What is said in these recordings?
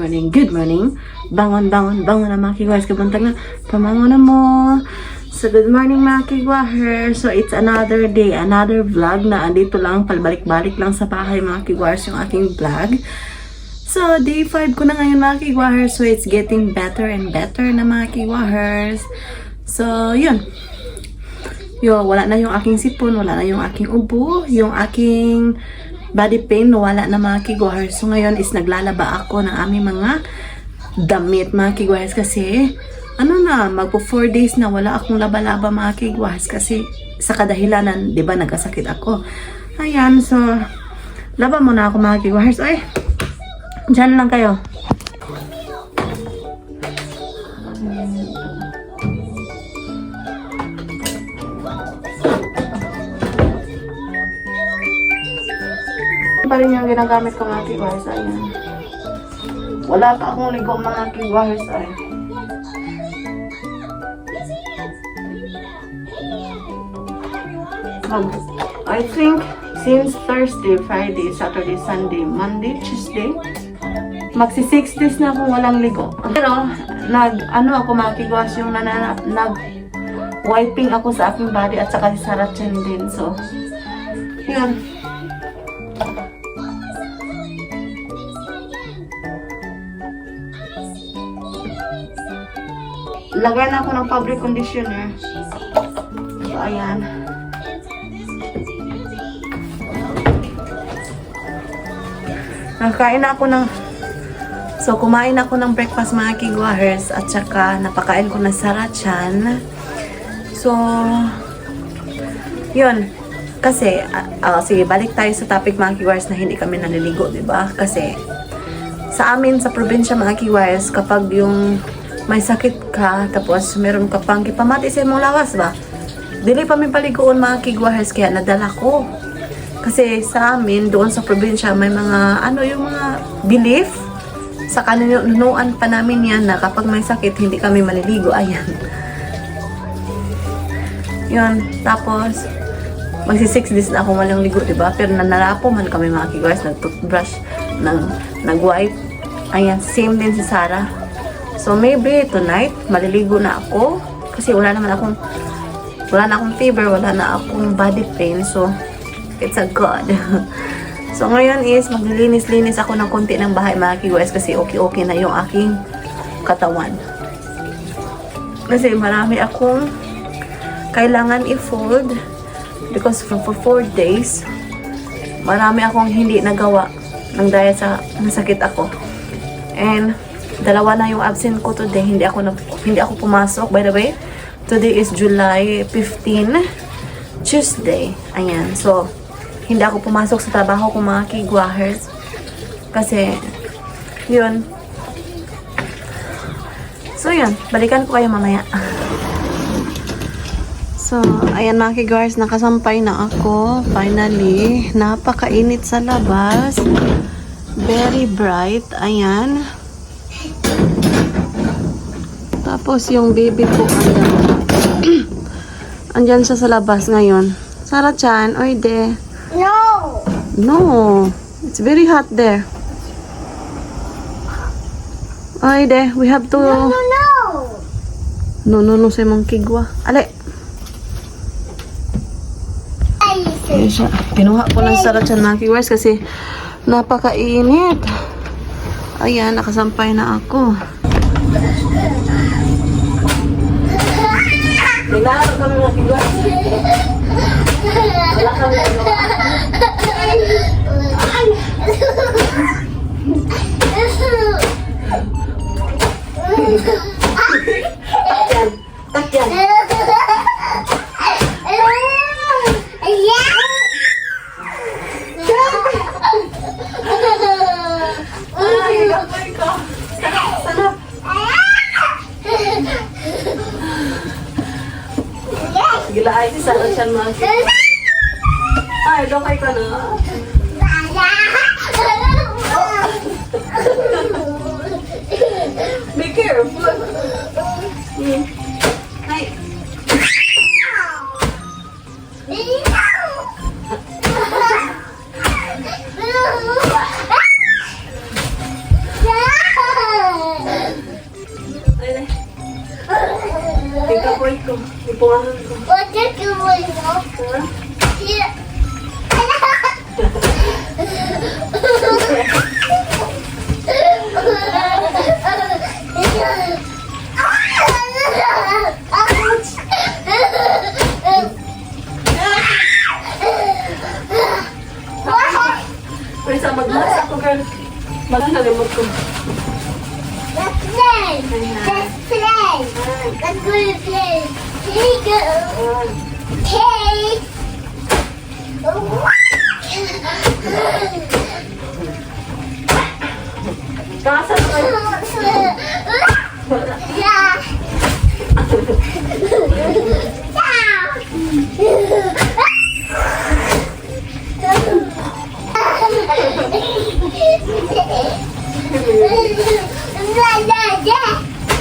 morning, good morning. Bangon, bangon, bangon na mga kigwahers. Kabuntag na, pamangon na mo. So, good morning mga kigwahers. So, it's another day, another vlog na andito lang, palbalik-balik lang sa bahay mga kigwahers yung aking vlog. So, day 5 ko na ngayon mga kigwahers. So, it's getting better and better na mga kigwahers. So, yun. Wala na yung aking sipon, wala na yung aking ubo, yung aking body pain, wala na mga kigwahers. So ngayon is naglalaba ako ng aming mga damit mga kigwahers kasi magpo 4 days na wala akong laba-laba mga kigwahers kasi sa kadahilanan, di ba, nagkasakit ako. Ayan, so laba muna ako mga kigwahers. Ay, dyan lang kayo. Pa rin yung ginagamit ko mga kigwahers. Ayan. Wala pa akong ligo mga kigwahers. Ay. I think since Thursday, Friday, Saturday, Sunday, Monday, Tuesday, magsi 6 days na akong walang ligo. Pero ako mga kigwahers, yung wiping ako sa aking body at saka sa Saracen din. So, yun. Lagyan ako ng fabric conditioner. So, ayan. Kumain ako ng breakfast mga kigwahers at saka napakain ko ng Saracen. So, yun. Kasi, sige, balik tayo sa topic mga kigwahers na hindi kami naliligo, diba? Kasi, sa amin, sa probinsya mga kigwahers, kapag yung may sakit ka, tapos meron ka pang kipamati sa mong lawas ba? Dili pa may paliguan mga kigwahers, kaya nadala ko. Kasi sa amin, doon sa probinsya, may mga, yung mga belief, sa kanunuan pa namin yan, na kapag may sakit, hindi kami maliligo. Ayan. Yun. Tapos, magsi 6 days na ako walang ligo, diba? Pero nanalapo man kami mga kigwahers, nag-toothbrush, nag-wipe. Ayan, same din si Sarah. So maybe tonight maliligo na ako kasi wala na akong fever, wala na akong body pain. So it's a good. So ngayon is maglilinis-linis ako ng konti ng bahay mga kigwahers kasi okay na yung aking katawan. Kasi marami akong kailangan i-fold because for 4 days marami akong hindi nagawa ng dahil sa nasakit ako. And dalawa na yung absent ko today. Hindi ako pumasok. By the way, today is July 15, Tuesday. Ayan. So, hindi ako pumasok sa trabaho ko mga kigwahers. Kasi, yun. So, yun. Balikan ko kayo mamaya. So, ayan mga kigwahers. Nakasampay na ako. Finally. Napakainit sa labas. Very bright. Ayan. Tapos yung baby ko andyan siya sa labas ngayon. Sarah-chan, oy de. No, it's very hot there. Oy de, we have to. No sa mong kigwa. Ale. Ayan siya. Kinuha ko ng Sarah-chan mga kigwas kasi napakainit. Ayan, nakasampay na ako. Naglalaro kami mga kigwas. Wala kami nagawa. Takyan. Ay, gapay ko. Sanap. Gila ay si Sarah-chan mga kigwas. Ay, dokay ka na. Be careful. Ay. Wait ko. Ipungahan ko. What did you want to know? Ha? Here. Pwede sa magmas ako, girl. Magsalimot ko. Let's play. Let's play. Let's go to play. Here you go. Okay. Kasa naman. Yeah.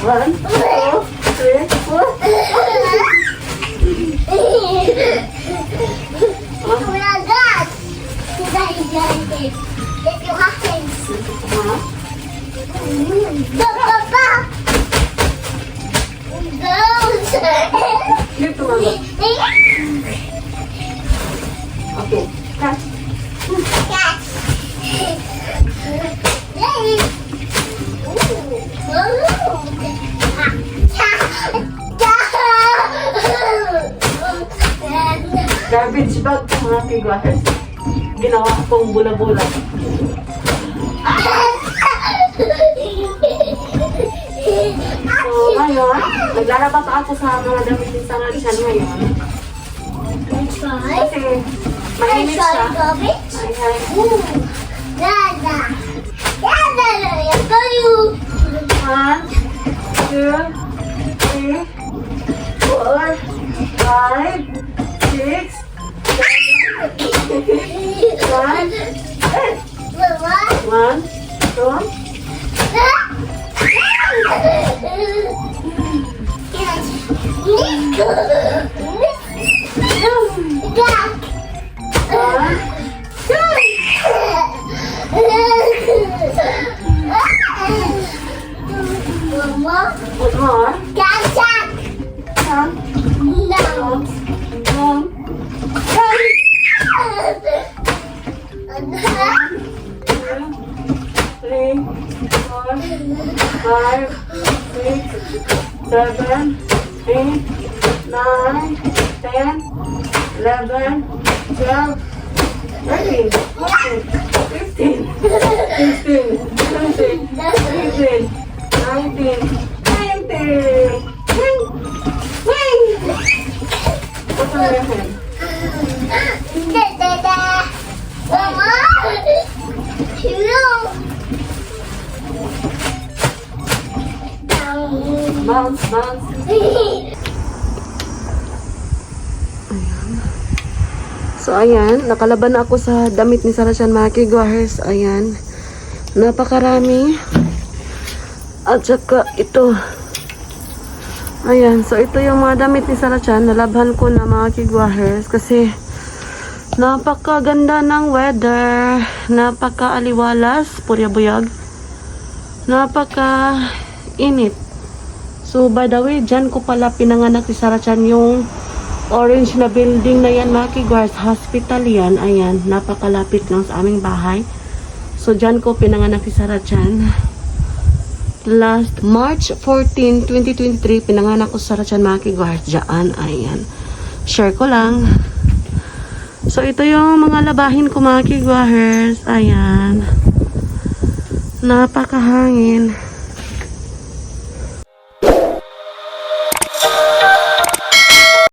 One, two, three, four. Oh my God! Get your hands. Go, go, go! Dito mama. Okay. Catch. Catch. Yay! Garbage bag ko mga kigwaters. Ginawa kong bula-bula. So ngayon, naglalabas ako sa mga damit ni Sarah Chan ngayon. Kasi mainit siya. Ayan. Dada! Dada! Yan kayo! 1, 2, 3, 4, 5, 6, 7, 8. Mama? 1, 2, Mama? put more. Gotcha! 1, No! 3, 4, 5, 6, 7, 8, 9, 10, 11, 12, 13, 14, 15, 16, 17, 18, 19, 20. Wing! What's on your hand? Dada! Mama! Hello! Bounce, bounce. So ayan, nakalaban na ako sa damit ni Sarah Chan mga kigwahers. Ayan, napakarami. At saka ito. Ayan, so ito yung mga damit ni Sarah Chan. Nalabhan ko na mga kigwahers kasi napakaganda ng weather. Napaka-aliwalas, puryabuyag. Napaka-init. So by the way, dyan ko pala pinanganak ni Sarah Chan yung orange na building na yan mga kigwahers. Hospital yan. Ayan, napakalapit lang sa aming bahay. So dyan ko pinanganak si Sarah Chan. Last March 14, 2023, pinanganak ko sa Sarah Chan mga kigwahers. Diyan, ayan. Share ko lang. So ito yung mga labahin ko mga kigwahers. Ayan. Napakahangin.